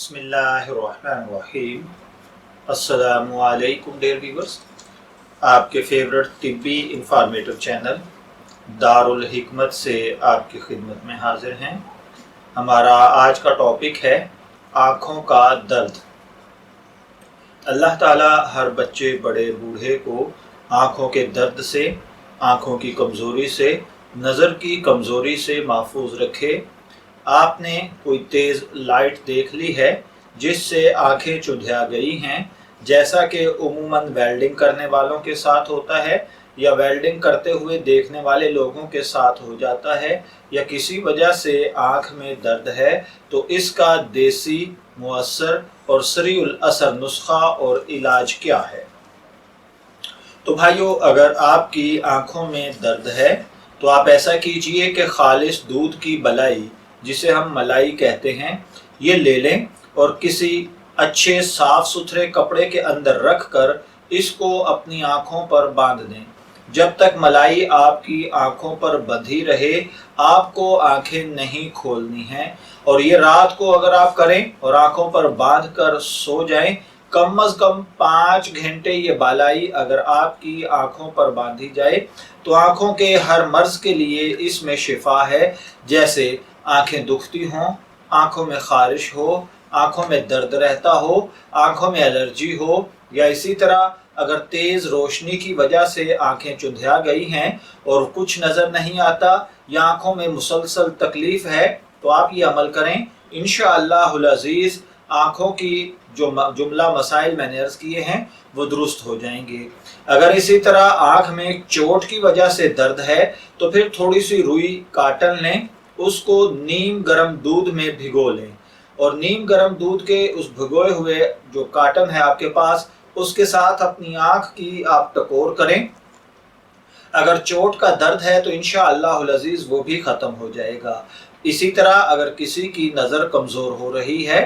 बिस्मिल्लाहिर्रहमानिर्रहीम। अस्सलामुअलैकुम dear viewers, आपके फेवरेट तिब्बी इंफॉर्मेटिव चैनल दारुल हिकमत से आपकी खिदमत में हाजिर हैं। हमारा आज का टॉपिक है आँखों का दर्द। अल्लाह ताला हर बच्चे बड़े बूढ़े को आँखों के दर्द से, आँखों की कमज़ोरी से, नज़र की कमज़ोरी से महफूज रखे। आपने कोई तेज़ लाइट देख ली है जिससे आंखें चुंधिया गई हैं, जैसा कि उमूमन वेल्डिंग करने वालों के साथ होता है या वेल्डिंग करते हुए देखने वाले लोगों के साथ हो जाता है, या किसी वजह से आँख में दर्द है, तो इसका देसी मुअस्सर और सरीउल असर नुस्खा और इलाज क्या है। तो भाइयों, अगर आपकी आँखों में दर्द है तो आप ऐसा कीजिए कि खालिस दूध की बलाई, जिसे हम मलाई कहते हैं, ये ले लें और किसी अच्छे साफ सुथरे कपड़े के अंदर रख कर इसको अपनी आँखों पर बांध दें। जब तक मलाई आपकी आँखों पर बंधी रहे, आपको आँखें नहीं खोलनी हैं। और ये रात को अगर आप करें और आँखों पर बांध कर सो जाएं, कम अज़ कम 5 घंटे ये बालाई अगर आपकी आँखों पर बांधी जाए तो आँखों के हर मर्ज के लिए इसमें शिफा है। जैसे आँखें दुखती हों, आँखों में खारिश हो, आँखों में दर्द रहता हो, आँखों में एलर्जी हो, या इसी तरह अगर तेज़ रोशनी की वजह से आँखें चुंधिया गई हैं और कुछ नज़र नहीं आता या आँखों में मुसलसल तकलीफ़ है, तो आप ये अमल करें। इंशाअल्लाहुल अज़ीज़ आँखों की जो जुमला मसाइल मैंने अर्ज़ किए हैं वो दुरुस्त हो जाएंगे। अगर इसी तरह आँख में चोट की वजह से दर्द है तो फिर थोड़ी सी रुई काटन लें, उसको नीम गर्म दूध में भिगो लें और नीम गर्म दूध के उस भिगोए हुए जो काटन है आपके पास, उसके साथ अपनी आँख की आप टकोर करें। अगर चोट का दर्द है तो इंशाअल्लाहुल अज़ीज़ वो भी ख़त्म हो जाएगा। इसी तरह अगर किसी की नज़र कमज़ोर हो रही है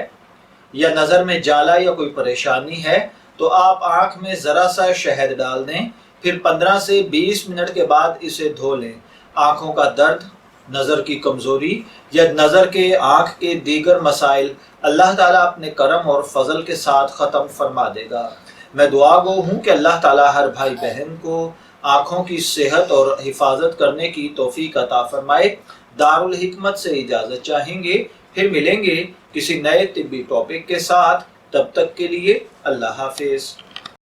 या नज़र में जाला या कोई परेशानी है तो आप आँख में ज़रा सा शहद डाल दें, फिर 15 से 20 मिनट के बाद इसे धो लें। आँखों का दर्द, नज़र की कमज़ोरी या नज़र के आँख के दीगर मसाइल अल्लाह ताला अपने करम और फजल के साथ ख़त्म फरमा देगा। मैं दुआ गो हूँ कि अल्लाह ताला हर भाई बहन को आँखों की सेहत और हिफाजत करने की तौफीक अता फरमाए। दारुल हिकमत से इजाज़त चाहेंगे, फिर मिलेंगे किसी नए तिब्बी टॉपिक के साथ। तब तक के लिए अल्लाह हाफिज़।